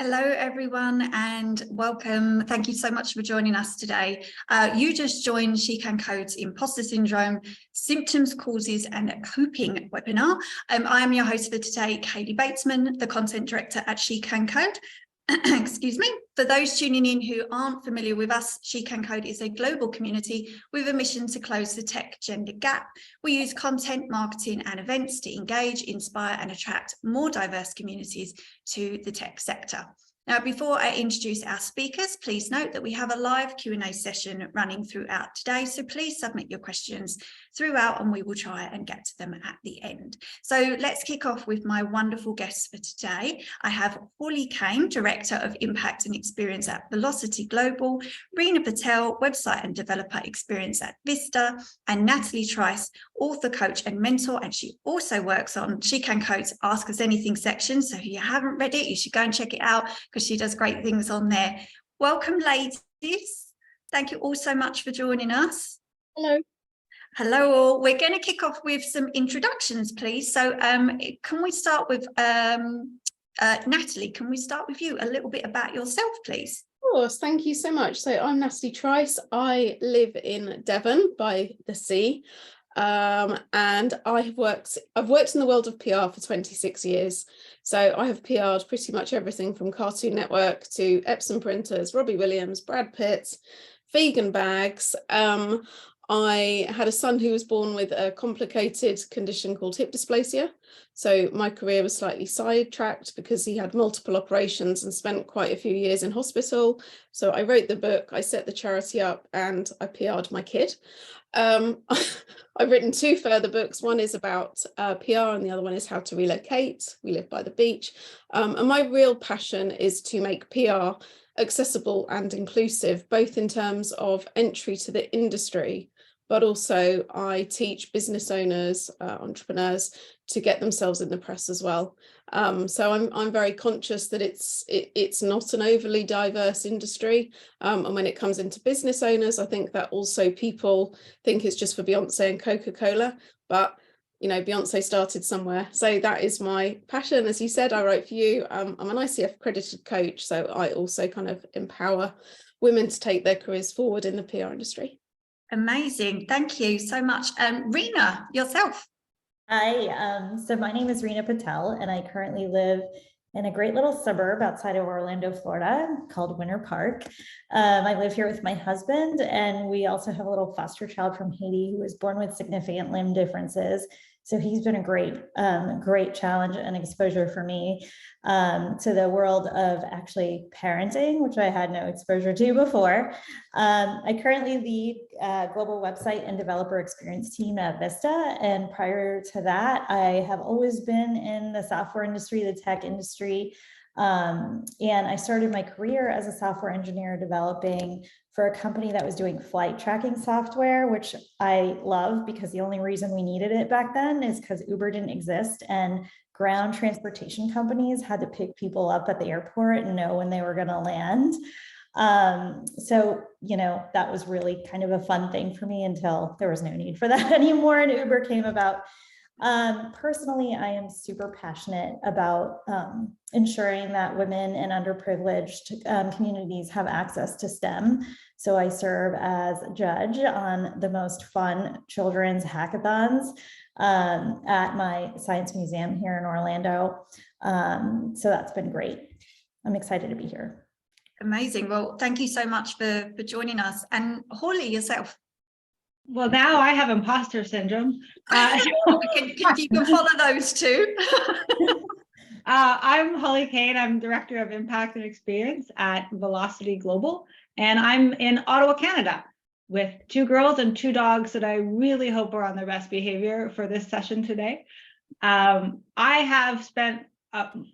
Hello, everyone, and welcome. Thank you so much for joining us today. You just joined She Can Code's Imposter Syndrome, Symptoms, Causes and Coping webinar. I am your host for today, Kaylee Batesman, the Content Director at She Can Code. Excuse me. For those tuning in who aren't familiar with us, She Can Code is a global community with a mission to close the tech gender gap. We use content, marketing and events to engage, inspire and attract more diverse communities to the tech sector. Now, before I introduce our speakers, please note that we have a live Q&A session running throughout today. So please submit your questions throughout and we will try and get to them at the end. So let's kick off with my wonderful guests for today. I have Holly Kane, Director of Impact and Experience at Velocity Global, Reena Patel, Website and Developer Experience at Vista, and Natalie Trice, author, coach and mentor. And she also works on She Can Code's Ask Us Anything section. So if you haven't read it, you should go and check it out because she does great things on there. Welcome, ladies. Thank you all so much for joining us. Hello. Hello all. We're going to kick off with some introductions, please. So can we start with Natalie? Can we start with you? A little bit about yourself, please. Of course, thank you so much. So I'm Natalie Trice. I live in Devon by the sea. And I've worked in the world of PR for 26 years. So I have PR'd pretty much everything from Cartoon Network to Epson printers, Robbie Williams, Brad Pitt, vegan bags. I had a son who was born with a complicated condition called hip dysplasia. So my career was slightly sidetracked because he had multiple operations and spent quite a few years in hospital. So I wrote the book, I set the charity up and I PR'd my kid. I've written two further books. One is about PR and the other one is how to relocate. We live by the beach. And my real passion is to make PR accessible and inclusive, both in terms of entry to the industry, but also I teach business owners, entrepreneurs to get themselves in the press as well. So I'm very conscious that it's not an overly diverse industry. And when it comes into business owners, I think that also people think it's just for Beyonce and Coca-Cola, but you know, Beyonce started somewhere. So that is my passion. As you said, I write for you. I'm an ICF accredited coach. So I also kind of empower women to take their careers forward in the PR industry. Amazing. Thank you so much. Reena, yourself. Hi, so my name is Reena Patel and I currently live in a great little suburb outside of Orlando, Florida called Winter Park. I live here with my husband and we also have a little foster child from Haiti who was born with significant limb differences. So he's been a great challenge and exposure for me to the world of actually parenting, which I had no exposure to before. I currently lead global website and developer experience team at Vista. And prior to that, I have always been in the software industry, the tech industry. And I started my career as a software engineer developing for a company that was doing flight tracking software, which I love because the only reason we needed it back then is because Uber didn't exist and ground transportation companies had to pick people up at the airport and know when they were going to land. So, you know, that was really kind of a fun thing for me until there was no need for that anymore and Uber came about. Personally, I am super passionate about ensuring that women and underprivileged communities have access to STEM. So I serve as a judge on the most fun children's hackathons at my science museum here in Orlando. So that's been great. I'm excited to be here. Amazing. Well, thank you so much for joining us. And Holly, yourself. Well, now I have imposter syndrome. You can follow those two. I'm Holly Kane. I'm Director of Impact and Experience at Velocity Global, and I'm in Ottawa, Canada, with 2 girls and 2 dogs that I really hope are on their best behavior for this session today. I have spent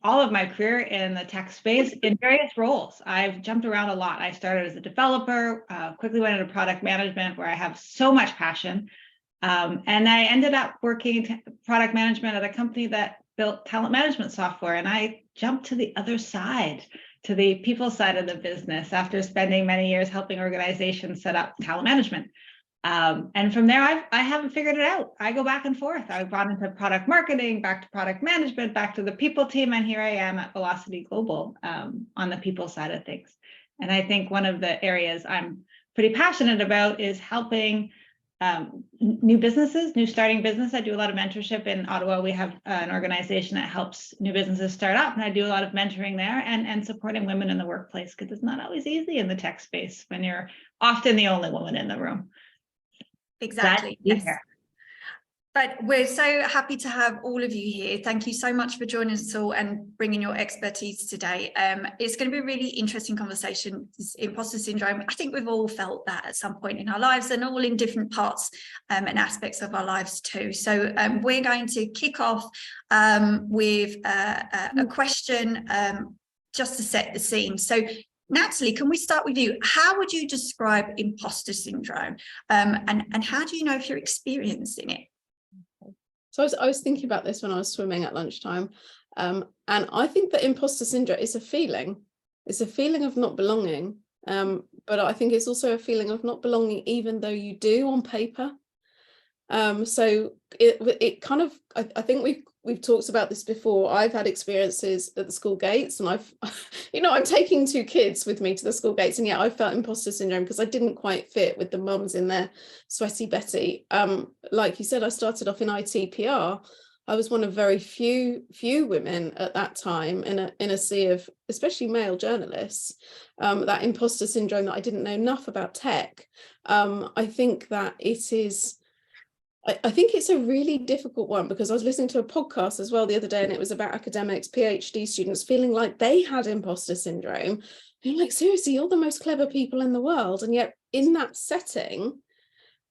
all of my career in the tech space in various roles. I've jumped around a lot. I started as a developer, quickly went into product management where I have so much passion. And I ended up working product management at a company that built talent management software. And I jumped to the other side, to the people side of the business after spending many years helping organizations set up talent management. And from there, I haven't figured it out. I go back and forth. I've gone into product marketing, back to product management, back to the people team, and here I am at Velocity Global on the people side of things. And I think one of the areas I'm pretty passionate about is helping new businesses, new starting business. I do a lot of mentorship in Ottawa. We have an organization that helps new businesses start up, and I do a lot of mentoring there and supporting women in the workplace, because it's not always easy in the tech space when you're often the only woman in the room. Exactly. Yes. But we're so happy to have all of you here. Thank you so much for joining us all and bringing your expertise today. It's going to be a really interesting conversation. This imposter syndrome, I think we've all felt that at some point in our lives, and all in different parts and aspects of our lives too. So we're going to kick off with a question just to set the scene. So Natalie, can we start with you? How would you describe imposter syndrome, and how do you know if you're experiencing it? So I was thinking about this when I was swimming at lunchtime, and I think that imposter syndrome is a feeling. It's a feeling of not belonging, but I think it's also a feeling of not belonging even though you do on paper. So it kind of, I think we've talked about this before. I've had experiences at the school gates, and I'm taking 2 kids with me to the school gates, and yet I felt imposter syndrome because I didn't quite fit with the mums in their sweaty Betty. Like you said, I started off in IT PR. I was one of very few women at that time in a sea of especially male journalists. That imposter syndrome, that I didn't know enough about tech. I think that it is. I think it's a really difficult one, because I was listening to a podcast as well the other day, and it was about academics, PhD students feeling like they had imposter syndrome. And you're like, seriously, you're the most clever people in the world. And yet in that setting,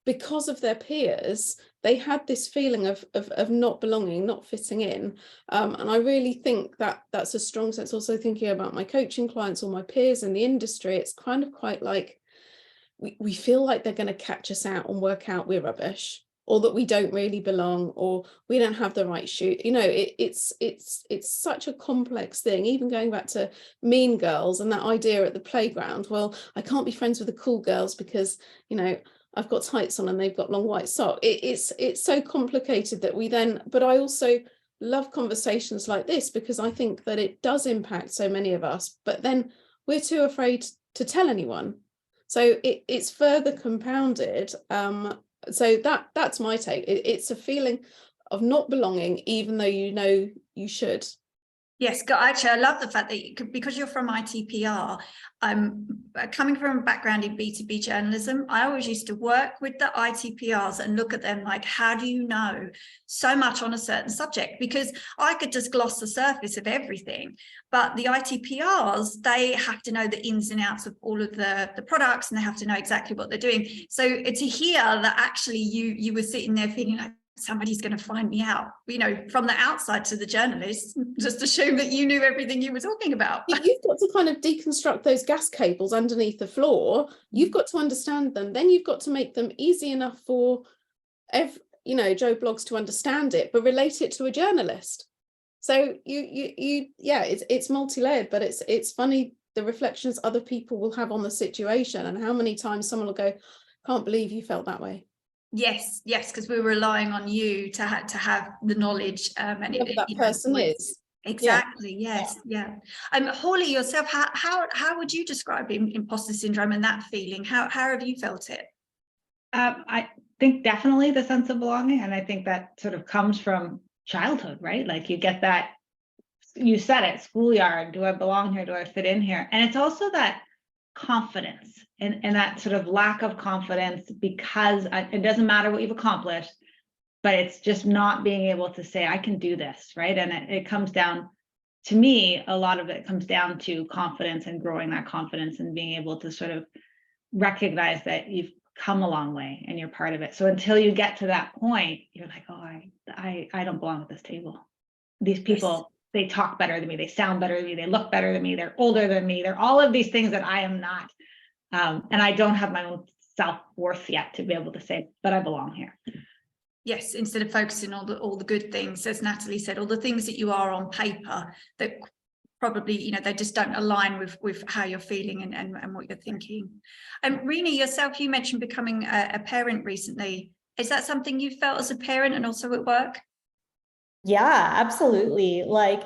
because of their peers, they had this feeling of not belonging, not fitting in. And I really think that that's a strong sense. Also thinking about my coaching clients or my peers in the industry, it's kind of quite like we feel like they're going to catch us out and work out we're rubbish, or that we don't really belong, or we don't have the right shoe. It's such a complex thing. Even going back to Mean Girls and that idea at the playground, well, I can't be friends with the cool girls because, I've got tights on and they've got long white socks. It's so complicated that we then, but I also love conversations like this, because I think that it does impact so many of us, but then we're too afraid to tell anyone. So it's further compounded. So that's my take. It's a feeling of not belonging, even though you should. Yes, actually, I love the fact that because you're from ITPR, coming from a background in B2B journalism, I always used to work with the ITPRs and look at them like, how do you know so much on a certain subject? Because I could just gloss the surface of everything, but the ITPRs, they have to know the ins and outs of all of the products, and they have to know exactly what they're doing. So to hear that actually you were sitting there feeling like, somebody's going to find me out, from the outside to the journalist, just assume that you knew everything you were talking about. You've got to kind of deconstruct those gas cables underneath the floor. You've got to understand them. Then you've got to make them easy enough for Joe Blogs to understand it, but relate it to a journalist. So it's multi-layered, but it's funny the reflections other people will have on the situation, and how many times someone will go, can't believe you felt that way. Yes, because we're relying on you to have the knowledge, and whoever that person is. Exactly. Yes. Yeah. Hawley, yourself, how would you describe imposter syndrome and that feeling? How have you felt it? I think definitely the sense of belonging, and I think that sort of comes from childhood, right? Like you get that, you said it, schoolyard. Do I belong here? Do I fit in here? And it's also that confidence and that sort of lack of confidence, because it doesn't matter what you've accomplished, but it's just not being able to say, I can do this, right? And it comes down, to me, a lot of it comes down to confidence and growing that confidence and being able to sort of recognize that you've come a long way and you're part of it. So until you get to that point, you're like, oh, I don't belong at this table. These people, they talk better than me, they sound better than me, they look better than me, they're older than me, they're all of these things that I am not. And I don't have my own self-worth yet to be able to say, but I belong here. Yes, instead of focusing on all the good things, as Natalie said, all the things that you are on paper that probably, you know, they just don't align with how you're feeling and what you're thinking. Rena, yourself, you mentioned becoming a parent recently. Is that something you felt as a parent and also at work? Yeah, absolutely. Like,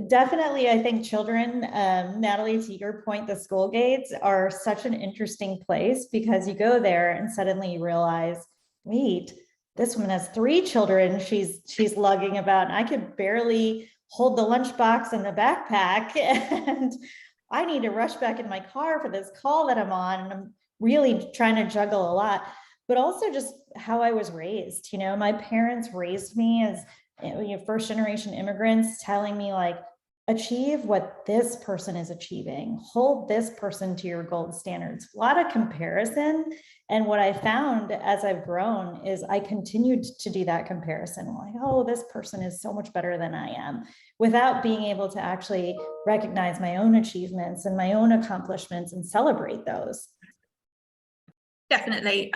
definitely, I think children, Natalie, to your point, the school gates are such an interesting place because you go there and suddenly you realize, wait, this woman has 3 children she's lugging about, and I could barely hold the lunchbox and the backpack, and I need to rush back in my car for this call that I'm on, and I'm really trying to juggle a lot. But also just how I was raised. You know, my parents raised me as, you know, first generation immigrants, telling me like, achieve what this person is achieving, hold this person to your gold standards, a lot of comparison. And what I found as I've grown is I continued to do that comparison, like, oh, this person is so much better than I am, without being able to actually recognize my own achievements and my own accomplishments and celebrate those. Definitely.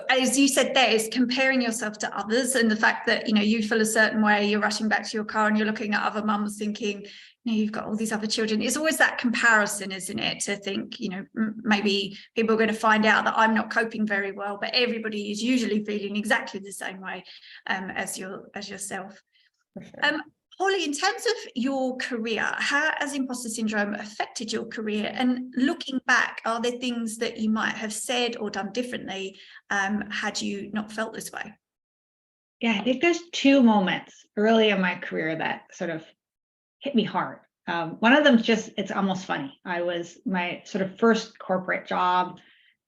As you said, there is comparing yourself to others, and the fact that, you know, you feel a certain way, you're rushing back to your car and you're looking at other mums thinking, you know, you've got all these other children. It's always that comparison, isn't it? To think, you know, maybe people are going to find out that I'm not coping very well, but everybody is usually feeling exactly the same way as yourself. For sure. Holly, in terms of your career, how has imposter syndrome affected your career? And looking back, are there things that you might have said or done differently had you not felt this way? Yeah, I think there's 2 moments early in my career that sort of hit me hard. One of them just, it's almost funny. I was my sort of first corporate job,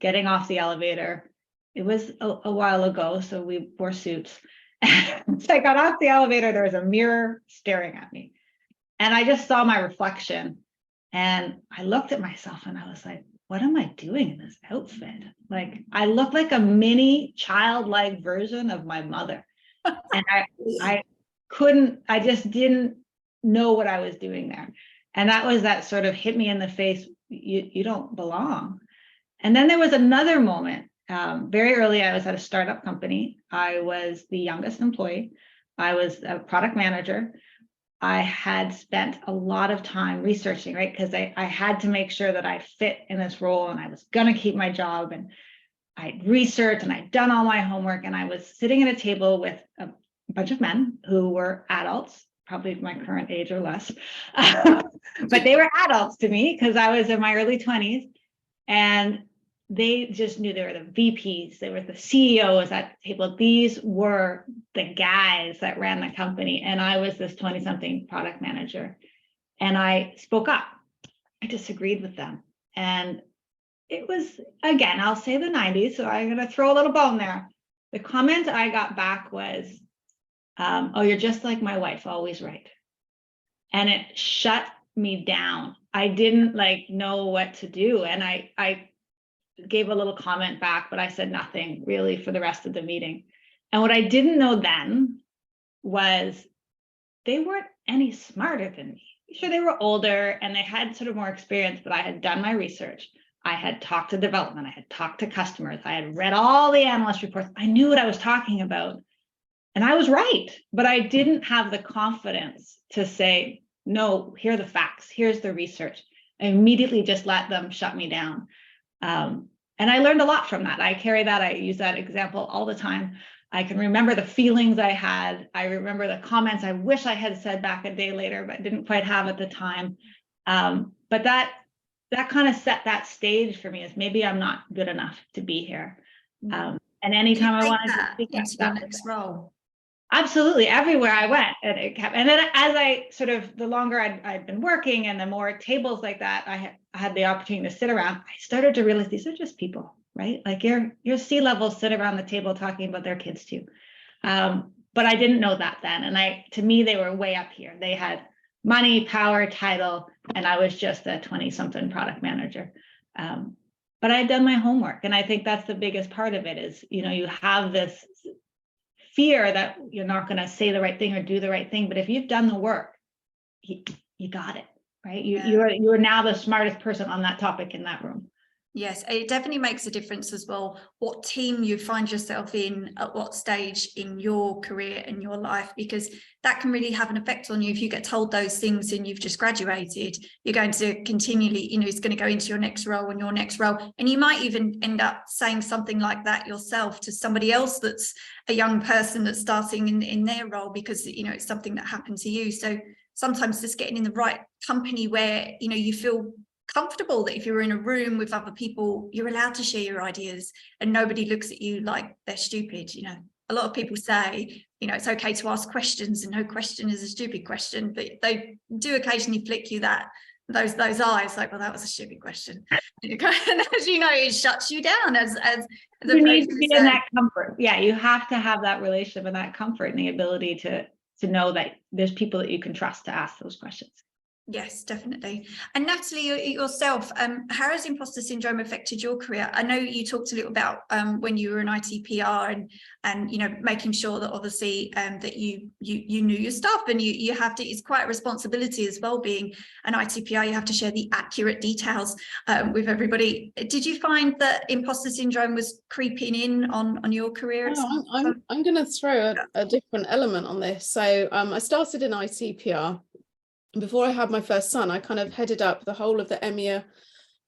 getting off the elevator. It was a while ago, so we wore suits. So I got off the elevator, there was a mirror staring at me. And I just saw my reflection. And I looked at myself and I was like, what am I doing in this outfit? Like, I look like a mini childlike version of my mother. And I just didn't know what I was doing there. And that sort of hit me in the face. You don't belong. And then there was another moment. Very early, I was at a startup company. I was the youngest employee. I was a product manager. I had spent a lot of time researching, right? Because I had to make sure that I fit in this role and I was going to keep my job. And I'd researched and I'd done all my homework. And I was sitting at a table with a bunch of men who were adults, probably my current age or less. But they were adults to me because I was in my early 20s. And they just knew they were the VPs, they were the CEOs at the table. These were the guys that ran the company. And I was this 20-something product manager. And I spoke up. I disagreed with them. And it was, again, I'll say the 90s. So I'm going to throw a little bone there. The comment I got back was, oh, you're just like my wife, always right. And it shut me down. I didn't know what to do. And I gave a little comment back, but I said nothing really for the rest of the meeting. And what I didn't know then was they weren't any smarter than me. Sure, they were older and they had sort of more experience, but I had done my research. I had talked to development. I had talked to customers. I had read all the analyst reports. I knew what I was talking about. And I was right, but I didn't have the confidence to say, no, here are the facts. Here's the research. I immediately just let them shut me down. And I learned a lot from that. I carry that. I use that example all the time. I can remember the feelings I had. I remember the comments I wish I had said back a day later, but didn't quite have at the time. But that kind of set that stage for me as maybe I'm not good enough to be here. And anytime I wanted to speak into the next role. Absolutely, everywhere I went, and it kept. And then as I sort of, the longer I'd been working, and the more tables like that I had the opportunity to sit around, I started to realize these are just people, right? Like your C-levels sit around the table talking about their kids too. But I didn't know that then, and to me they were way up here. They had money, power, title, and I was just a 20-something product manager. But I had done my homework, and I think that's the biggest part of it is, you have this fear that you're not going to say the right thing or do the right thing. But if you've done the work, you got it, right? You are now the smartest person on that topic in that room. Yes, it definitely makes a difference as well, what team you find yourself in at what stage in your career and your life, because that can really have an effect on you. If you get told those things and you've just graduated, you're going to continually, it's going to go into your next role and your next role. And you might even end up saying something like that yourself to somebody else that's a young person that's starting in their role, because, it's something that happened to you. So sometimes just getting in the right company where, you feel comfortable that if you're in a room with other people, you're allowed to share your ideas and nobody looks at you like they're stupid. A lot of people say, it's okay to ask questions and no question is a stupid question, but they do occasionally flick you those eyes like, well, that was a stupid question. And as you know, it shuts you down as the you need to be in that comfort. Yeah, you have to have that relationship and that comfort and the ability to know that there's people that you can trust to ask those questions. Yes, definitely. And Natalie, yourself, how has imposter syndrome affected your career? I know you talked a little about when you were in IT PR and making sure that obviously that you knew your stuff, and you have to. It's quite a responsibility as well. Being an IT PR, you have to share the accurate details with everybody. Did you find that imposter syndrome was creeping in on your career? I'm going to throw a different element on this. So I started in IT PR. Before I had my first son, I kind of headed up the whole of the EMEA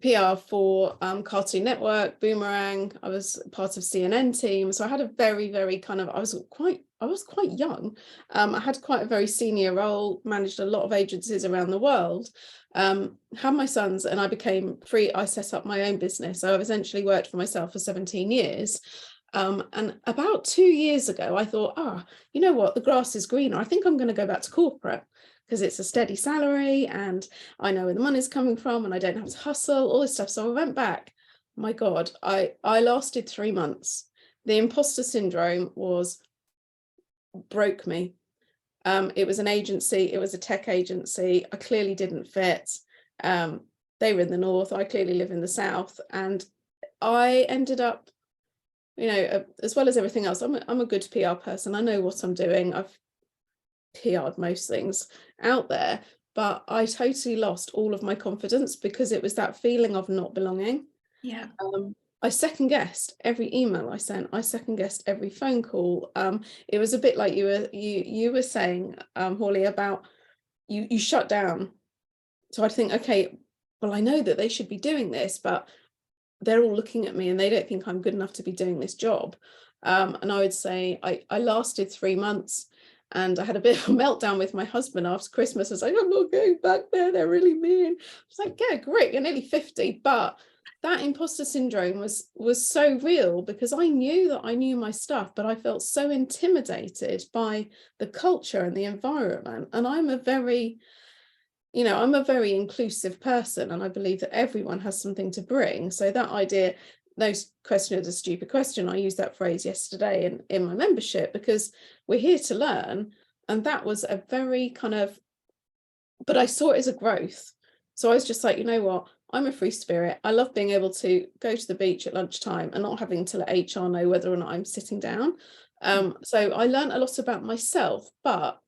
PR for Cartoon Network, Boomerang. I was part of CNN team. So I had a very, very kind of, I was quite young. I had quite a very senior role, managed a lot of agencies around the world, had my sons, and I became free. I set up my own business. So I've essentially worked for myself for 17 years. And about 2 years ago, I thought, you know what, the grass is greener. I think I'm going to go back to corporate, because it's a steady salary and I know where the money's coming from and I don't have to hustle, all this stuff. So I went back. My God, I lasted 3 months. The imposter syndrome broke me. It was an agency, it was a tech agency. I clearly didn't fit. They were in the north, I clearly live in the south. And I ended up, as well as everything else, I'm a good PR person. I know what I'm doing. I've PR'd most things out there, but I totally lost all of my confidence because it was that feeling of not belonging. Yeah. I second guessed every email I sent. I second guessed every phone call. It was a bit like you were saying, Hawley, about you shut down. So I'd think, okay, well, I know that they should be doing this, but they're all looking at me and they don't think I'm good enough to be doing this job. And I would say I lasted 3 months. And I had a bit of a meltdown with my husband after Christmas. I was like, I'm not going back there. They're really mean. I was like, yeah, great. You're nearly 50. But that imposter syndrome was so real because I knew that I knew my stuff, but I felt so intimidated by the culture and the environment. And I'm a very inclusive person. And I believe that everyone has something to bring. So that idea, those questions a stupid question. I used that phrase yesterday in my membership because we're here to learn. And that was a very kind of, but I saw it as a growth. So I was just like, you know what, I'm a free spirit. I love being able to go to the beach at lunchtime and not having to let HR know whether or not I'm sitting down. So I learned a lot about myself, but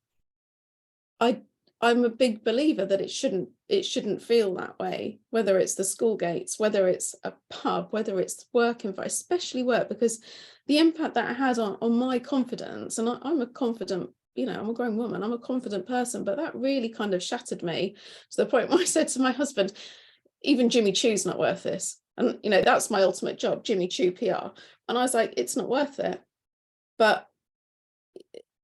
I'm a big believer that it shouldn't feel that way, whether it's the school gates, whether it's a pub, whether it's work environment, especially work, because the impact that it has on my confidence. And I'm a confident, I'm a grown woman, I'm a confident person, but that really kind of shattered me to the point where I said to my husband, even Jimmy Choo's not worth this. And, that's my ultimate job, Jimmy Choo PR. And I was like, it's not worth it. But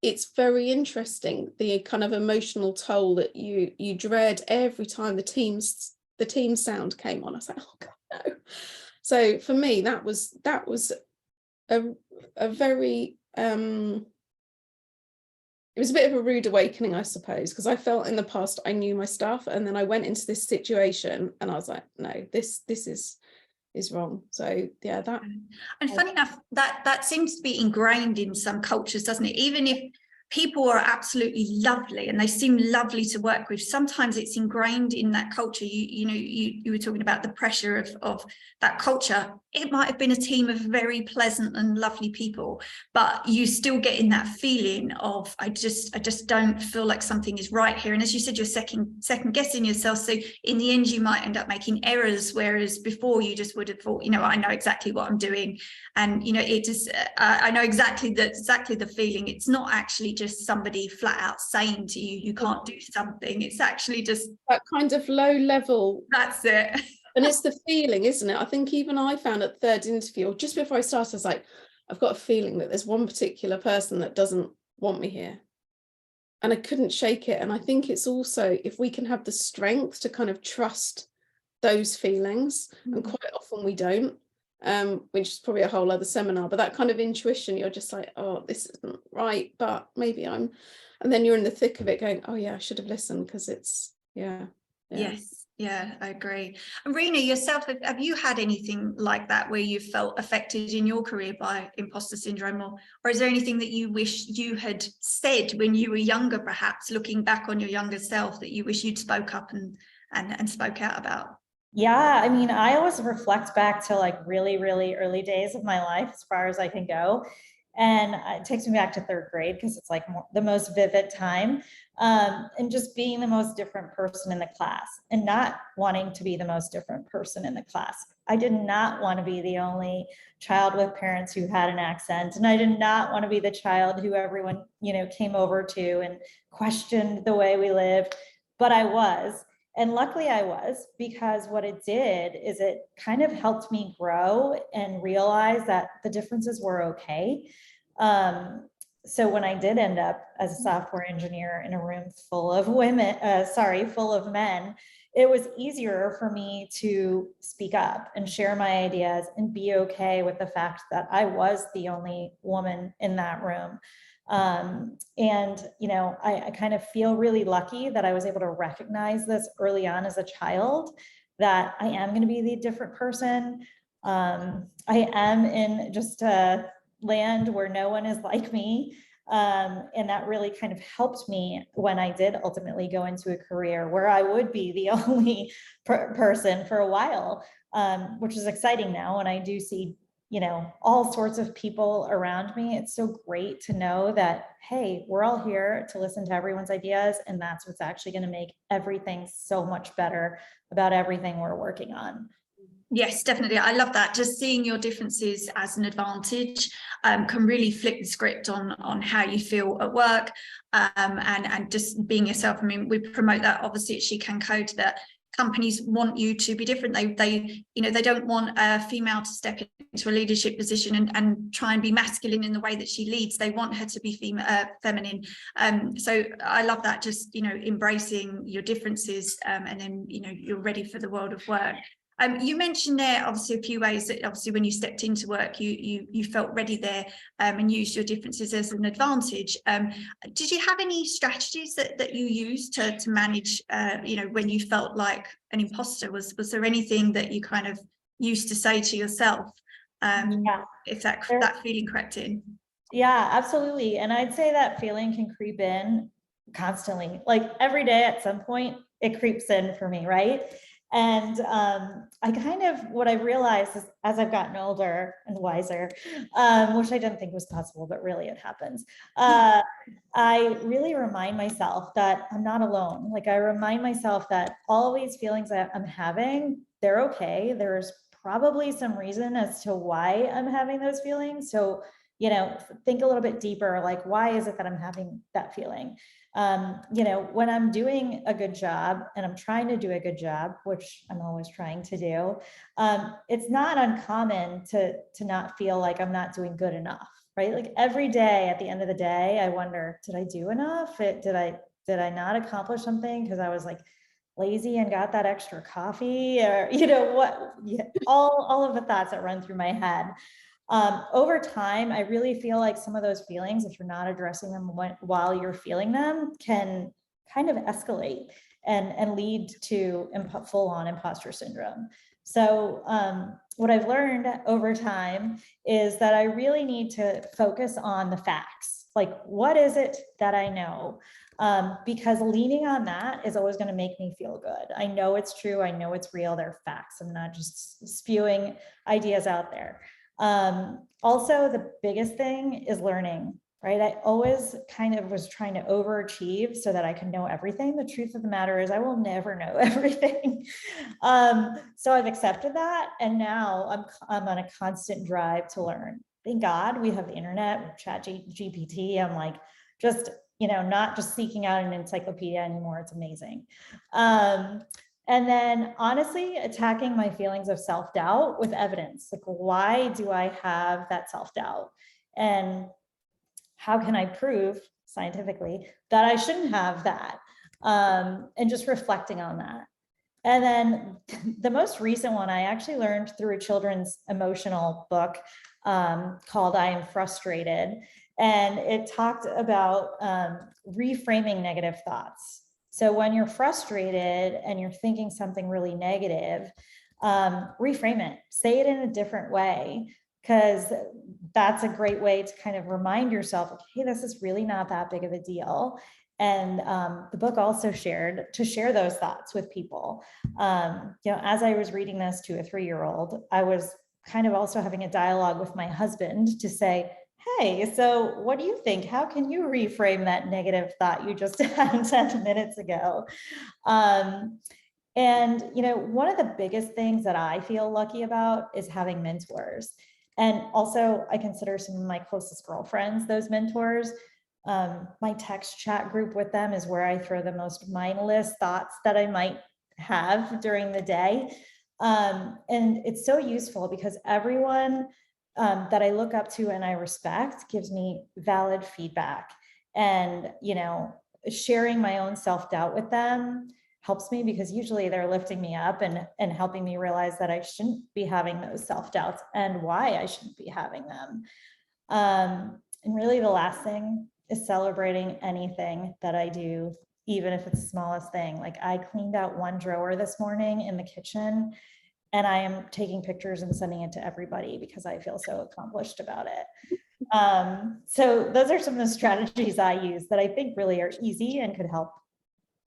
it's very interesting, the kind of emotional toll that you dread every time the team sound came on. I was like, oh God, no. So for me, that was a very it was a bit of a rude awakening, I suppose, because I felt in the past I knew my stuff, and then I went into this situation and I was like, no, this is wrong. So yeah, that. And funny enough, that seems to be ingrained in some cultures, doesn't it? Even if people are absolutely lovely and they seem lovely to work with. Sometimes it's ingrained in that culture. You were talking about the pressure of that culture. It might have been a team of very pleasant and lovely people, but you still get in that feeling of, I just don't feel like something is right here. And as you said, you're second guessing yourself. So in the end, you might end up making errors, whereas before you just would have thought, I know exactly what I'm doing. And, it just, I know exactly the feeling. It's not actually just somebody flat out saying to you, you can't do something. It's actually just that kind of low level. That's it. And it's the feeling, isn't it? I think even I found at the third interview, or just before I started, I was like, I've got a feeling that there's one particular person that doesn't want me here. And I couldn't shake it. And I think it's also, if we can have the strength to kind of trust those feelings, and quite often we don't, which is probably a whole other seminar, but that kind of intuition, you're just like, oh, this isn't right, but maybe and then you're in the thick of it going, oh yeah, I should have listened, because it's, yeah. Yes, yeah, I agree. And Rena, yourself, have you had anything like that where you felt affected in your career by imposter syndrome, or is there anything that you wish you had said when you were younger, perhaps looking back on your younger self, that you wish you'd spoke up and spoke out about? Yeah, I mean, I always reflect back to like really, really early days of my life as far as I can go. And it takes me back to third grade because it's like the most vivid time. And just being the most different person in the class and not wanting to be the most different person in the class. I did not want to be the only child with parents who had an accent. And I did not want to be the child who everyone, came over to and questioned the way we lived, but I was. And luckily I was, because what it did is it kind of helped me grow and realize that the differences were okay. So when I did end up as a software engineer in a room full of full of men, it was easier for me to speak up and share my ideas and be okay with the fact that I was the only woman in that room. I kind of feel really lucky that I was able to recognize this early on as a child, that I am going to be the different person. I am in just a land where no one is like me. And that really kind of helped me when I did ultimately go into a career where I would be the only person for a while, which is exciting now. And I do see all sorts of people around me. It's so great to know that, hey, we're all here to listen to everyone's ideas. And that's what's actually going to make everything so much better about everything we're working on. Yes, definitely. I love that. Just seeing your differences as an advantage can really flip the script on how you feel at work, and just being yourself. I mean, we promote that obviously at She Can Code, that companies want you to be different. They don't want a female to step into a leadership position and try and be masculine in the way that she leads. They want her to be feminine. So I love that, just embracing your differences, and then you're ready for the world of work. You mentioned there obviously a few ways that obviously when you stepped into work, you felt ready there, and used your differences as an advantage. Did you have any strategies that you used to manage, when you felt like an imposter? Was there anything that you kind of used to say to yourself, if that feeling crept in? Yeah, absolutely. And I'd say that feeling can creep in constantly, like every day at some point it creeps in for me, right? And what I realized is, as I've gotten older and wiser, which I didn't think was possible, but really it happens. I really remind myself that I'm not alone. Like I remind myself that all these feelings that I'm having, they're okay. There's probably some reason as to why I'm having those feelings. So, think a little bit deeper, like, why is it that I'm having that feeling? When I'm doing a good job and I'm trying to do a good job, which I'm always trying to do, it's not uncommon to not feel like I'm not doing good enough, right? Like every day at the end of the day, I wonder, did I do enough? Did I not accomplish something because I was like lazy and got that extra coffee, or all of the thoughts that run through my head. Over time, I really feel like some of those feelings, if you're not addressing them while you're feeling them, can kind of escalate and lead to full-on imposter syndrome. So what I've learned over time is that I really need to focus on the facts. Like, what is it that I know? Because leaning on that is always going to make me feel good. I know it's true. I know it's real. They're facts. I'm not just spewing ideas out there. Also, the biggest thing is learning, right? I always kind of was trying to overachieve so that I can know everything. The truth of the matter is I will never know everything. So I've accepted that. And now I'm on a constant drive to learn. Thank God we have the internet, chat GPT. I'm like, just, not just seeking out an encyclopedia anymore. It's amazing. And then honestly, attacking my feelings of self-doubt with evidence. Like, why do I have that self-doubt? And how can I prove scientifically that I shouldn't have that? And just reflecting on that. And then the most recent one I actually learned through a children's emotional book called I Am Frustrated. And it talked about reframing negative thoughts. So when you're frustrated and you're thinking something really negative, reframe it, say it in a different way, because that's a great way to kind of remind yourself, hey, this is really not that big of a deal. And the book also shared to share those thoughts with people. As I was reading this to a 3-year-old, I was kind of also having a dialogue with my husband to say, hey, so what do you think? How can you reframe that negative thought you just had 10 minutes ago? And, one of the biggest things that I feel lucky about is having mentors. And also I consider some of my closest girlfriends those mentors. My text chat group with them is where I throw the most mindless thoughts that I might have during the day. And it's so useful because everyone that I look up to and I respect gives me valid feedback. And, sharing my own self-doubt with them helps me because usually they're lifting me up and helping me realize that I shouldn't be having those self-doubts and why I shouldn't be having them. And really the last thing is celebrating anything that I do, even if it's the smallest thing. Like, I cleaned out one drawer this morning in the kitchen, and I am taking pictures and sending it to everybody because I feel so accomplished about it. So those are some of the strategies I use that I think really are easy and could help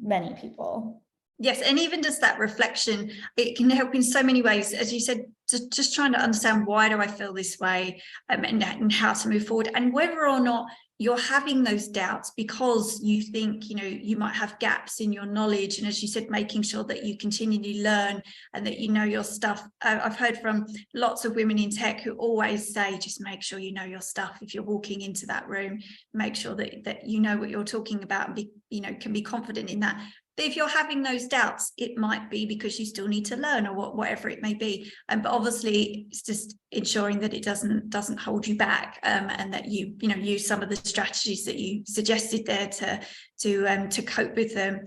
many people. Yes, and even just that reflection, it can help in so many ways. As you said, just trying to understand, why do I feel this way, and how to move forward, and whether or not you're having those doubts because you think, you might have gaps in your knowledge. And as you said, making sure that you continually learn and that you know your stuff. I've heard from lots of women in tech who always say, just make sure you know your stuff. If you're walking into that room, make sure that you know what you're talking about and can be confident in that. But if you're having those doubts, it might be because you still need to learn, or whatever it may be. But obviously, it's just ensuring that it doesn't hold you back, and that you use some of the strategies that you suggested there to cope with them.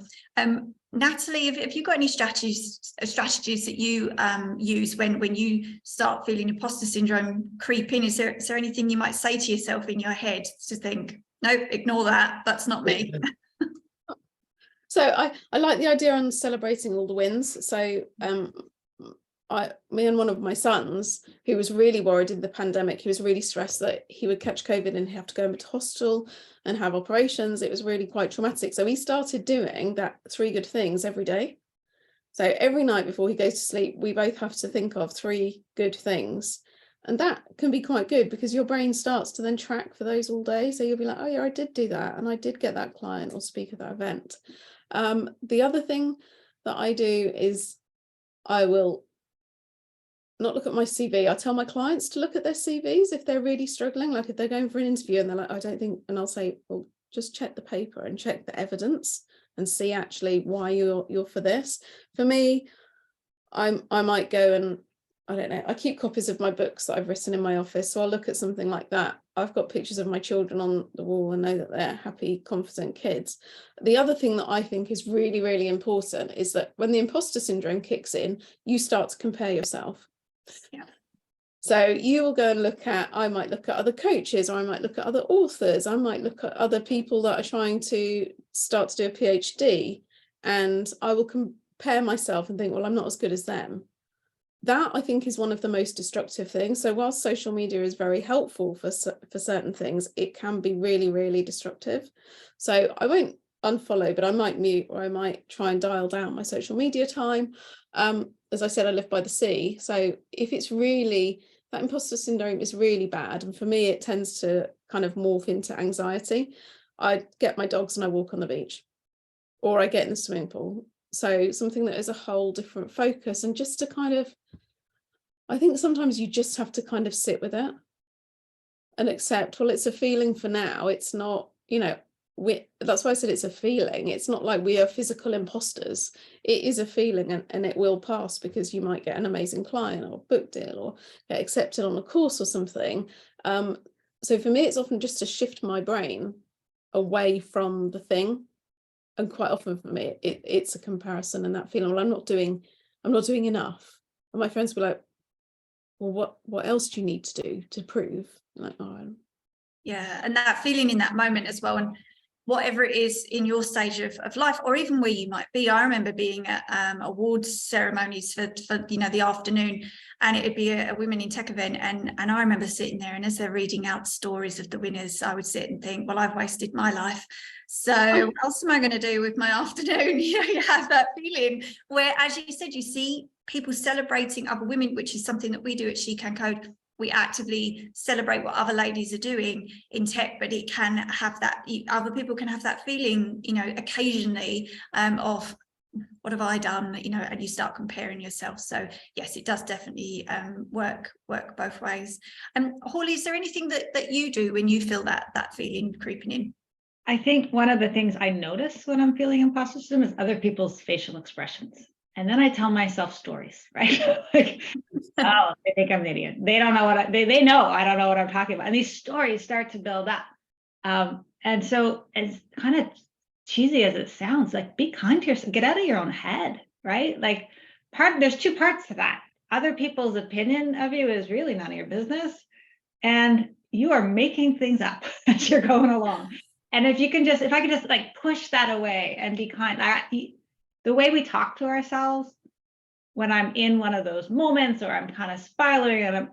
Natalie, have you got any strategies that you use when you start feeling imposter syndrome creep in? Is there anything you might say to yourself in your head to think, nope, ignore that, that's not me? So I like the idea on celebrating all the wins. So me and one of my sons, who was really worried in the pandemic, he was really stressed that he would catch COVID and have to go into hospital and have operations. It was really quite traumatic. So he started doing that 3 good things every day. So every night before he goes to sleep, we both have to think of 3 good things. And that can be quite good because your brain starts to then track for those all day. So you'll be like, oh yeah, I did do that. And I did get that client or speak at that event. The other thing that I do is I will not look at my CV. I tell my clients to look at their CVs if they're really struggling, like if they're going for an interview and they're like, I don't think, and I'll say, well, just check the paper and check the evidence and see actually why you're for this. For me, I might go and, I don't know, I keep copies of my books that I've written in my office. So I'll look at something like that. I've got pictures of my children on the wall and know that they're happy, confident kids. The other thing that I think is really, really important is that when the imposter syndrome kicks in, you start to compare yourself. Yeah. So you will go and I might look at other coaches, or I might look at other authors. I might look at other people that are trying to start to do a PhD, and I will compare myself and think, well, I'm not as good as them. that I think is one of the most destructive things. So whilst social media is very helpful for certain things, it can be really, really destructive. So I won't unfollow, but I might mute, or I might try and dial down my social media time. As I said, I live by the sea. So if it's really, that imposter syndrome is really bad, and for me, it tends to kind of morph into anxiety. I get my dogs and I walk on the beach, or I get in the swimming pool. So something that is a whole different focus, and just to kind of, I think sometimes you just have to kind of sit with it and accept, well, it's a feeling for now. It's not, you know, that's why I said it's a feeling. It's not like we are physical imposters. It is a feeling, and it will pass, because you might get an amazing client or book deal or get accepted on a course or something. So for me, it's often just to shift my brain away from the thing. And quite often for me, it's a comparison and that feeling, well, I'm not doing enough. And my friends were like, well, what else do you need to do to prove? Like, oh, yeah, and that feeling in that moment as well, and whatever it is in your stage of life, or even where you might be. I remember being at awards ceremonies for the afternoon, and it would be a women in tech event, and I remember sitting there, and as they're reading out stories of the winners, I would sit and think, well, I've wasted my life, so what else am I going to do with my afternoon? You have that feeling where, as you said, you see people celebrating other women, which is something that we do at She Can Code. We actively celebrate what other ladies are doing in tech, but it can have that, other people can have that feeling, occasionally, of what have I done, and you start comparing yourself. So yes, it does definitely work both ways. Hawley, is there anything that you do when you feel that feeling creeping in? I think one of the things I notice when I'm feeling imposter syndrome is other people's facial expressions. And then I tell myself stories, right? Like, oh, they think I'm an idiot. They don't know they know I don't know what I'm talking about. And these stories start to build up. And so, as kind of cheesy as it sounds, like, be kind to yourself, get out of your own head, right? Like, there's two parts to that. Other people's opinion of you is really none of your business. And you are making things up as you're going along. And if I could just like push that away and be kind, the way we talk to ourselves when I'm in one of those moments, or I'm kind of spiraling, and I would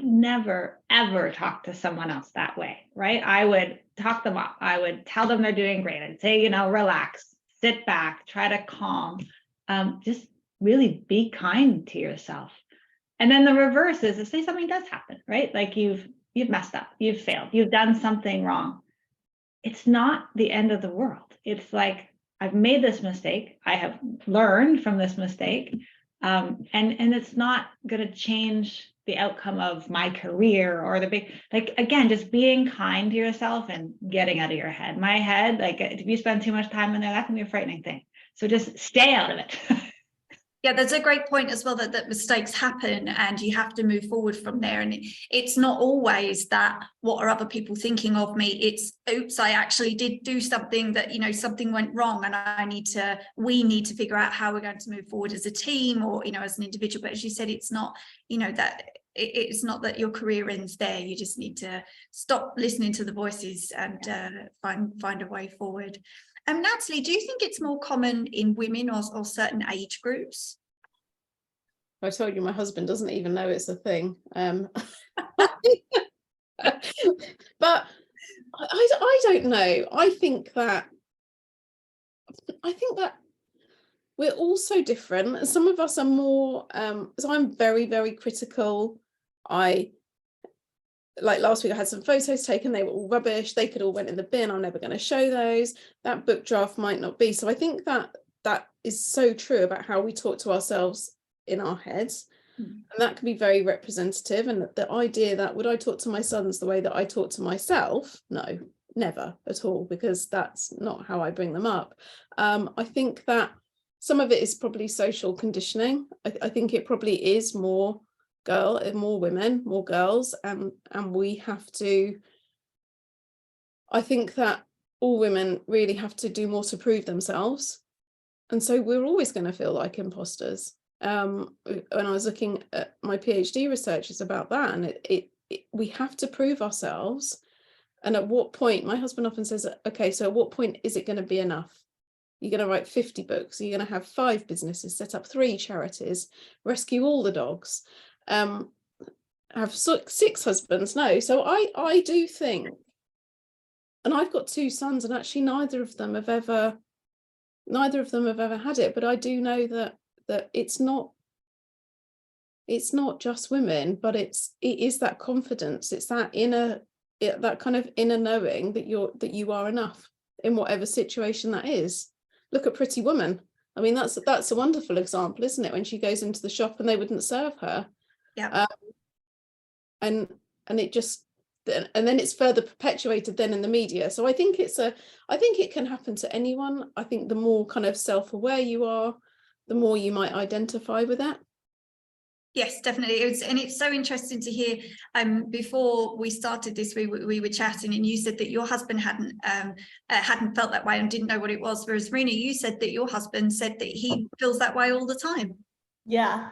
never, ever talk to someone else that way, right? I would talk them up. I would tell them they're doing great. I'd say, relax, sit back, try to calm, just really be kind to yourself. And then the reverse is, if say something does happen, right? Like you've messed up, you've failed, you've done something wrong. It's not the end of the world. It's like, I've made this mistake. I have learned from this mistake. And it's not going to change the outcome of my career or again, just being kind to yourself and getting out of your head. My head, like, if you spend too much time in there, that can be a frightening thing. So just stay out of it. Yeah, that's a great point as well, that mistakes happen and you have to move forward from there. And it's not always that, what are other people thinking of me? It's, oops, I actually did do something that, something went wrong, and we need to figure out how we're going to move forward as a team, or, as an individual. But as you said, it's not, that it's not that your career ends there. You just need to stop listening to the voices and find a way forward. Natalie, do you think it's more common in women or certain age groups? I told you my husband doesn't even know it's a thing. But I don't know. I think that we're all so different. Some of us are more, so I'm very, very critical. Like last week I had some photos taken, they were all rubbish, they could all went in the bin, I'm never going to show those, that book draft might not be. So I think that is so true about how we talk to ourselves in our heads. And that can be very representative. And the idea that, would I talk to my sons the way that I talk to myself? No, never at all, because that's not how I bring them up. I think that some of it is probably social conditioning. I think it probably is more women, more girls, and we have to, I think that all women really have to do more to prove themselves, and so we're always going to feel like imposters. When I was looking at my PhD research, it's about that, and we have to prove ourselves. And at what point, my husband often says, okay, so at what point is it going to be enough? You're going to write 50 books. You're going to have 5 businesses, set up 3 charities, rescue all the dogs, have 6 husbands. No, so I do think, and I've got 2 sons, and actually neither of them have ever had it. But I do know that it's not just women, but it is that confidence. It's that that kind of inner knowing that you are enough in whatever situation that is. Look at Pretty Woman. I mean, that's a wonderful example, isn't it? When she goes into the shop and they wouldn't serve her. Yeah. And it just, and then it's further perpetuated then in the media. So I think it can happen to anyone. I think the more kind of self-aware you are, the more you might identify with that. Yes, definitely. It's so interesting to hear. Before we started this, we were chatting, and you said that your husband hadn't felt that way and didn't know what it was. Whereas Rena, you said that your husband said that he feels that way all the time. Yeah.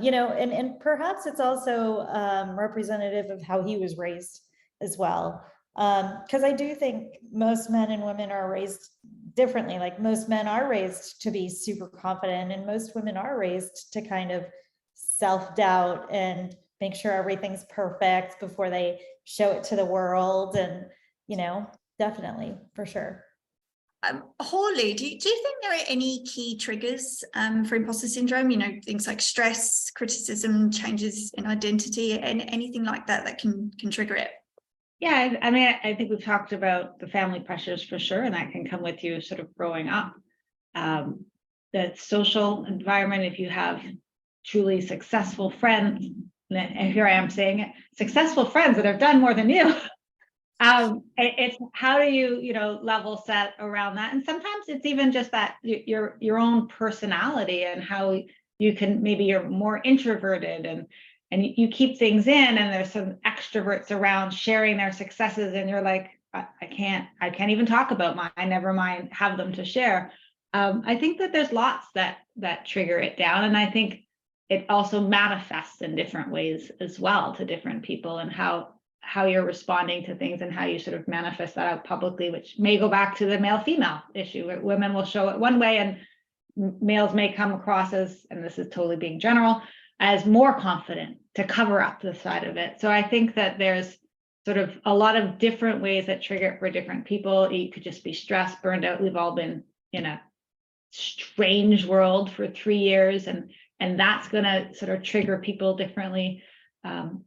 You know, and perhaps it's also representative of how he was raised as well. Because I do think most men and women are raised differently. Like, most men are raised to be super confident, and most women are raised to kind of self-doubt and make sure everything's perfect before they show it to the world. And, you know, definitely, for sure. Hawley, do you think there are any key triggers for imposter syndrome? You know, things like stress, criticism, changes in identity, and anything like that can trigger it? Yeah, I mean, I think we've talked about the family pressures for sure, and that can come with you sort of growing up. The social environment, if you have truly successful friends, and here I am saying it, successful friends that have done more than you. It's how do you level set around that? And sometimes it's even just that your own personality and how you can, maybe you're more introverted and you keep things in, and there's some extroverts around sharing their successes, and you're like, I can't even talk about mine, never mind have them to share. I think that there's lots that trigger it down, and I think it also manifests in different ways as well to different people, and how you're responding to things and how you sort of manifest that out publicly, which may go back to the male-female issue, where women will show it one way and males may come across as, and this is totally being general, as more confident to cover up the side of it. So I think that there's sort of a lot of different ways that trigger it for different people. You could just be stressed, burned out. We've all been in a strange world for 3 years, and that's going to sort of trigger people differently.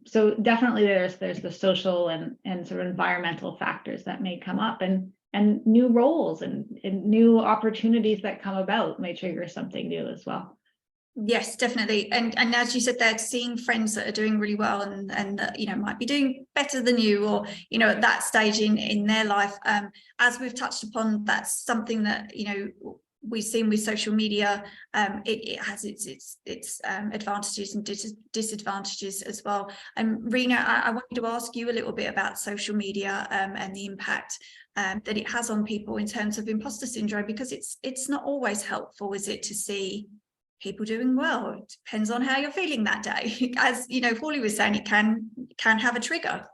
So definitely there's the social and sort of environmental factors that may come up, and new roles and new opportunities that come about may trigger something new as well. Yes, definitely. And as you said there, seeing friends that are doing really well and you know, might be doing better than you, or, you know, at that stage in their life, as we've touched upon, that's something that, you know, we've seen with social media. It has its advantages and disadvantages as well. Rena, I wanted to ask you a little bit about social media and the impact that it has on people in terms of imposter syndrome, because it's not always helpful, is it, to see people doing well? It depends on how you're feeling that day. As you know, Hawley was saying, it can have a trigger.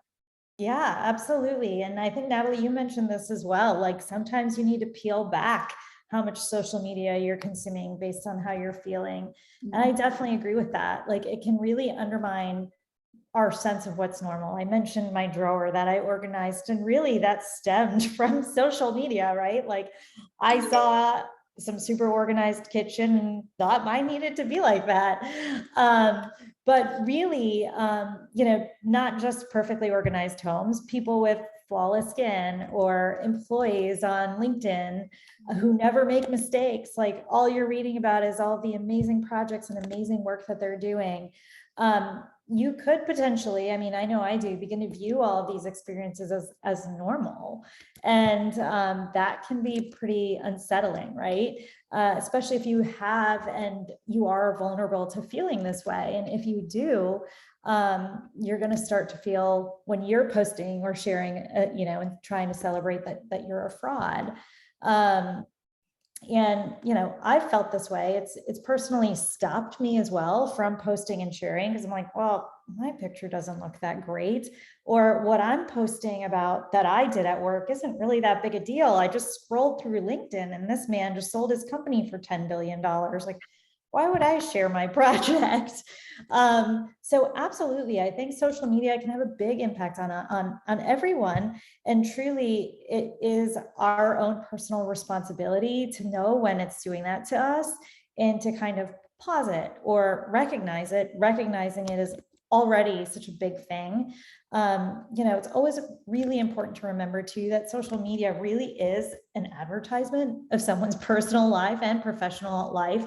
Yeah, absolutely. And I think, Natalie, you mentioned this as well. Like, sometimes you need to peel back how much social media you're consuming based on how you're feeling. And I definitely agree with that. Like, it can really undermine our sense of what's normal. I mentioned my drawer that I organized, and really that stemmed from social media, right? Like, I saw some super organized kitchen and thought mine needed to be like that. But really, you know, not just perfectly organized homes, people with flawless skin, or employees on LinkedIn who never make mistakes. Like, all you're reading about is all the amazing projects and amazing work that they're doing. You could potentially, I mean, I know I do, begin to view all of these experiences as normal. And that can be pretty unsettling, right? Especially if you have, and you are vulnerable to feeling this way. And if you do, you're going to start to feel, when you're posting or sharing, you know, and trying to celebrate that you're a fraud. And, you know, I've felt this way. It's personally stopped me as well from posting and sharing, because I'm like, well, my picture doesn't look that great, or what I'm posting about that I did at work isn't really that big a deal. I just scrolled through LinkedIn and this man just sold his company for $10 billion. Like, why would I share my project? So absolutely, I think social media can have a big impact on everyone. And truly, it is our own personal responsibility to know when it's doing that to us and to kind of pause it or recognize it. Recognizing it is already such a big thing. It's always really important to remember too that social media really is an advertisement of someone's personal life and professional life,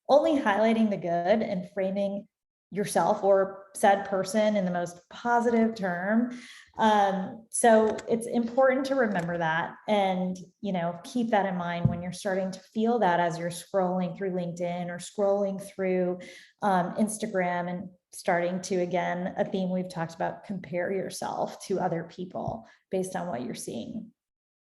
only highlighting the good and framing yourself or said person in the most positive term. So it's important to remember that and, keep that in mind when you're starting to feel that as you're scrolling through LinkedIn or scrolling through Instagram and starting to, again, a theme we've talked about, compare yourself to other people based on what you're seeing.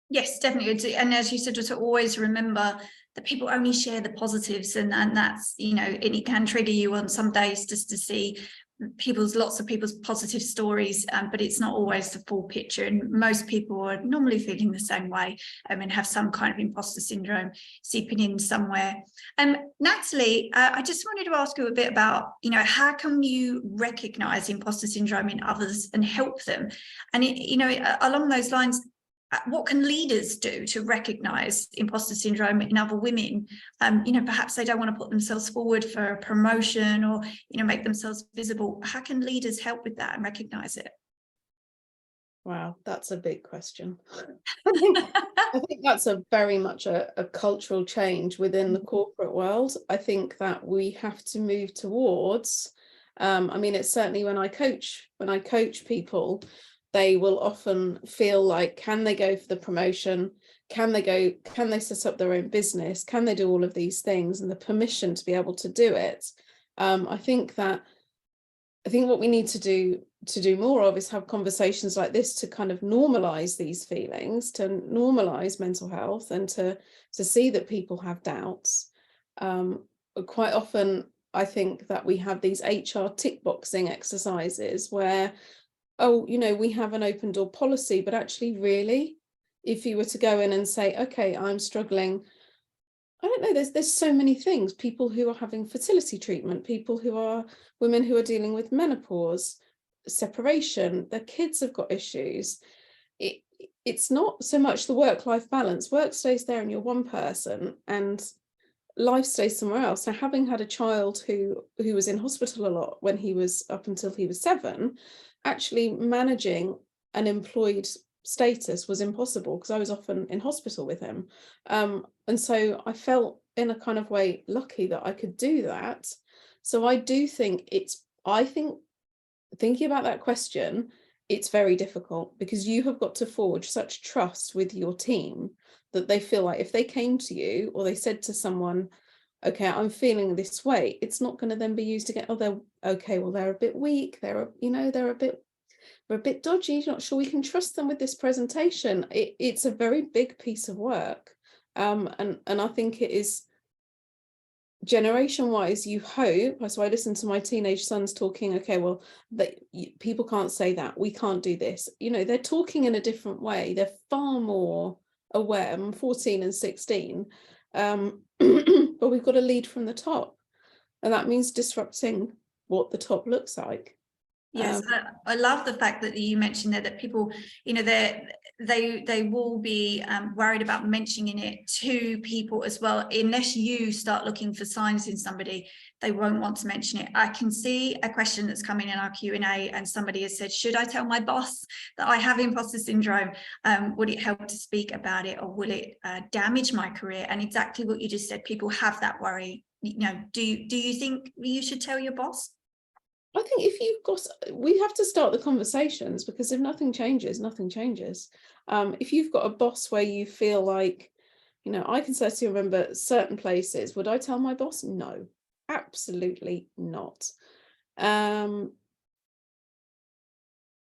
Yes, definitely. And as you said, to always remember that people only share the positives, and that's, and it can trigger you on some days just to see lots of people's positive stories, but it's not always the full picture. And most people are normally feeling the same way, and have some kind of imposter syndrome seeping in somewhere. Natalie, I just wanted to ask you a bit about, how can you recognize imposter syndrome in others and help them? And along those lines, what can leaders do to recognize imposter syndrome in other women? Perhaps they don't want to put themselves forward for a promotion or, make themselves visible. How can leaders help with that and recognize it? Wow, that's a big question. I think that's very much a cultural change within the corporate world. I think that we have to move towards, it's certainly when I coach people, they will often feel like, can they go for the promotion? Can they set up their own business? Can they do all of these things? And the permission to be able to do it. I think what we need to do more of is have conversations like this to kind of normalize these feelings, to normalize mental health, and to see that people have doubts. Quite often, I think that we have these HR tick boxing exercises where, we have an open door policy, but actually, really, if you were to go in and say, okay, I'm struggling, I don't know, there's so many things, people who are having fertility treatment, women who are dealing with menopause, separation, their kids have got issues. It's not so much the work-life balance. Work stays there and you're one person, and life stays somewhere else. So having had a child who was in hospital a lot when he was up until he was 7, actually managing an employed status was impossible because I was often in hospital with him. And so I felt in a kind of way lucky that I could do that. So I do think thinking about that question, it's very difficult because you have got to forge such trust with your team that they feel like if they came to you or they said to someone, okay, I'm feeling this way, it's not going to then be used again. They're a bit weak, they're a bit dodgy, not sure we can trust them with this presentation. It's a very big piece of work. And I think it is generation wise, you hope. So I listen to my teenage sons talking, okay, well, people can't say that, we can't do this. They're talking in a different way. They're far more aware. I'm 14 and 16. But we've got to lead from the top, and that means disrupting what the top looks like. Yes, I love the fact that you mentioned there that people, they will be worried about mentioning it to people as well. Unless you start looking for signs in somebody, they won't want to mention it. I can see a question that's coming in our Q&A, and somebody has said, should I tell my boss that I have imposter syndrome? Would it help to speak about it, or will it damage my career? And exactly what you just said, people have that worry. Do you think you should tell your boss? I think we have to start the conversations, because if nothing changes, nothing changes. If you've got a boss where you feel like, I can certainly remember certain places, would I tell my boss? No, absolutely not. I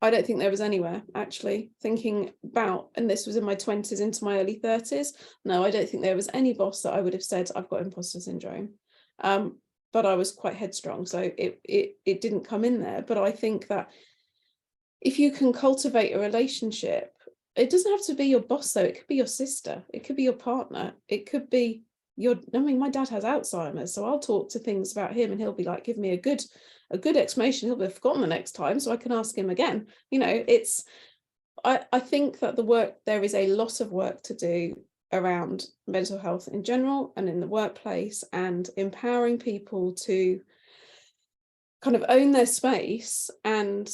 don't think there was anywhere, actually, thinking about, and this was in my 20s into my early 30s. No, I don't think there was any boss that I would have said, I've got imposter syndrome. but I was quite headstrong, so it didn't come in there. But I think that if you can cultivate a relationship, it doesn't have to be your boss though, it could be your sister, it could be your partner, it could be I mean, my dad has Alzheimer's, so I'll talk to things about him and he'll be like, give me a good explanation. He'll be forgotten the next time, so I can ask him again. You know, I think that there is a lot of work to do around mental health in general and in the workplace, and empowering people to kind of own their space and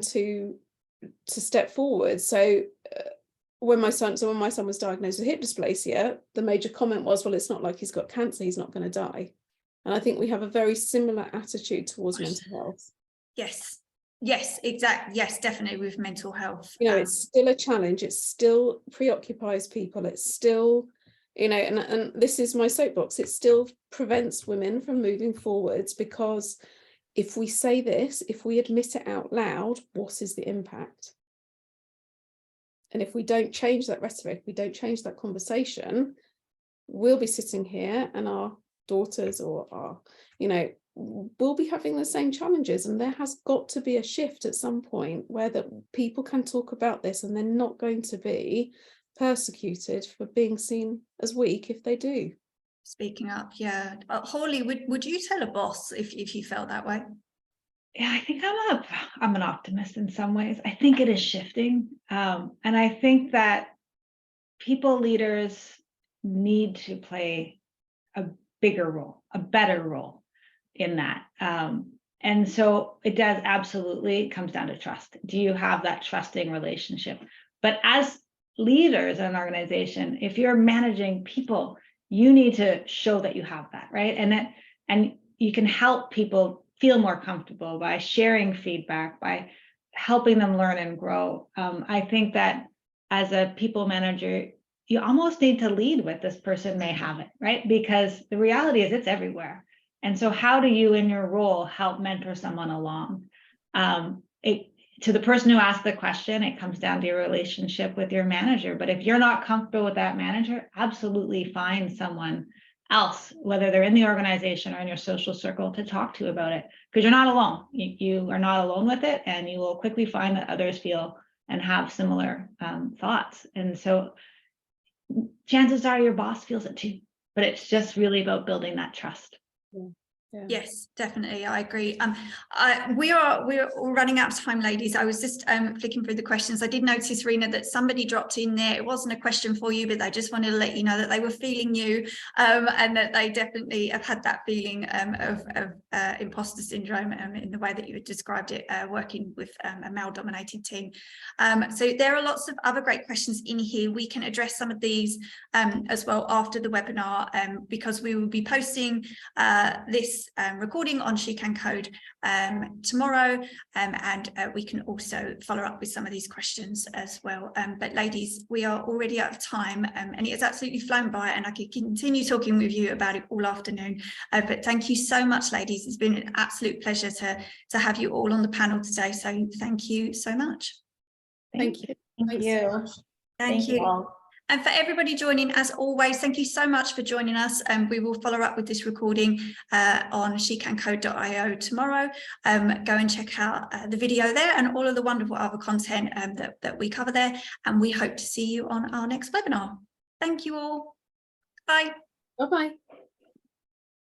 to step forward. So when my son was diagnosed with hip dysplasia, the major comment was, well, it's not like he's got cancer, he's not going to die. And I think we have a very similar attitude towards mental health. Yes, exactly. Yes, definitely with mental health. You know, it's still a challenge. It still preoccupies people. It's still, you know, and this is my soapbox. It still prevents women from moving forwards, because if we say this, if we admit it out loud, what is the impact? And if we don't change that rhetoric, we don't change that conversation, we'll be sitting here and our daughters or our, you know, we'll be having the same challenges. And there has got to be a shift at some point where that people can talk about this and they're not going to be persecuted for being seen as weak if they do. Speaking up, yeah. Holly, would you tell a boss if you felt that way? Yeah, I think I'm an optimist in some ways. I think it is shifting. And I think that people leaders need to play a bigger role, a better role in that. And so it does absolutely comes down to trust. Do you have that trusting relationship? But as leaders in an organization, if you're managing people, you need to show that you have that, right? And you can help people feel more comfortable by sharing feedback, by helping them learn and grow. I think that as a people manager, you almost need to lead with this person may have it, right? Because the reality is it's everywhere. And so how do you in your role help mentor someone along? To the person who asked the question, it comes down to your relationship with your manager. But if you're not comfortable with that manager, absolutely find someone else, whether they're in the organization or in your social circle, to talk to about it, because you're not alone. You are not alone with it, and you will quickly find that others feel and have similar thoughts. And so chances are your boss feels it too, but it's just really about building that trust. Yeah. Yes, definitely. I agree. We're all running out of time, ladies. I was just flicking through the questions. I did notice, Rena, that somebody dropped in there. It wasn't a question for you, but they just wanted to let you know that they were feeling you, and that they definitely have had that feeling of imposter syndrome in the way that you had described it, working with a male-dominated team. So there are lots of other great questions in here. We can address some of these as well after the webinar, because we will be posting this recording on She Can Code tomorrow, and we can also follow up with some of these questions as well. But ladies, we are already out of time, and it has absolutely flown by, and I could continue talking with you about it all afternoon. But thank you so much, ladies. It's been an absolute pleasure to have you all on the panel today. So thank you so much. Thank you. Thank you. So much. Thank you. All. And for everybody joining, as always, thank you so much for joining us. We will follow up with this recording on shecancode.io tomorrow. Go and check out the video there and all of the wonderful other content that we cover there. And we hope to see you on our next webinar. Thank you all. Bye. Bye-bye.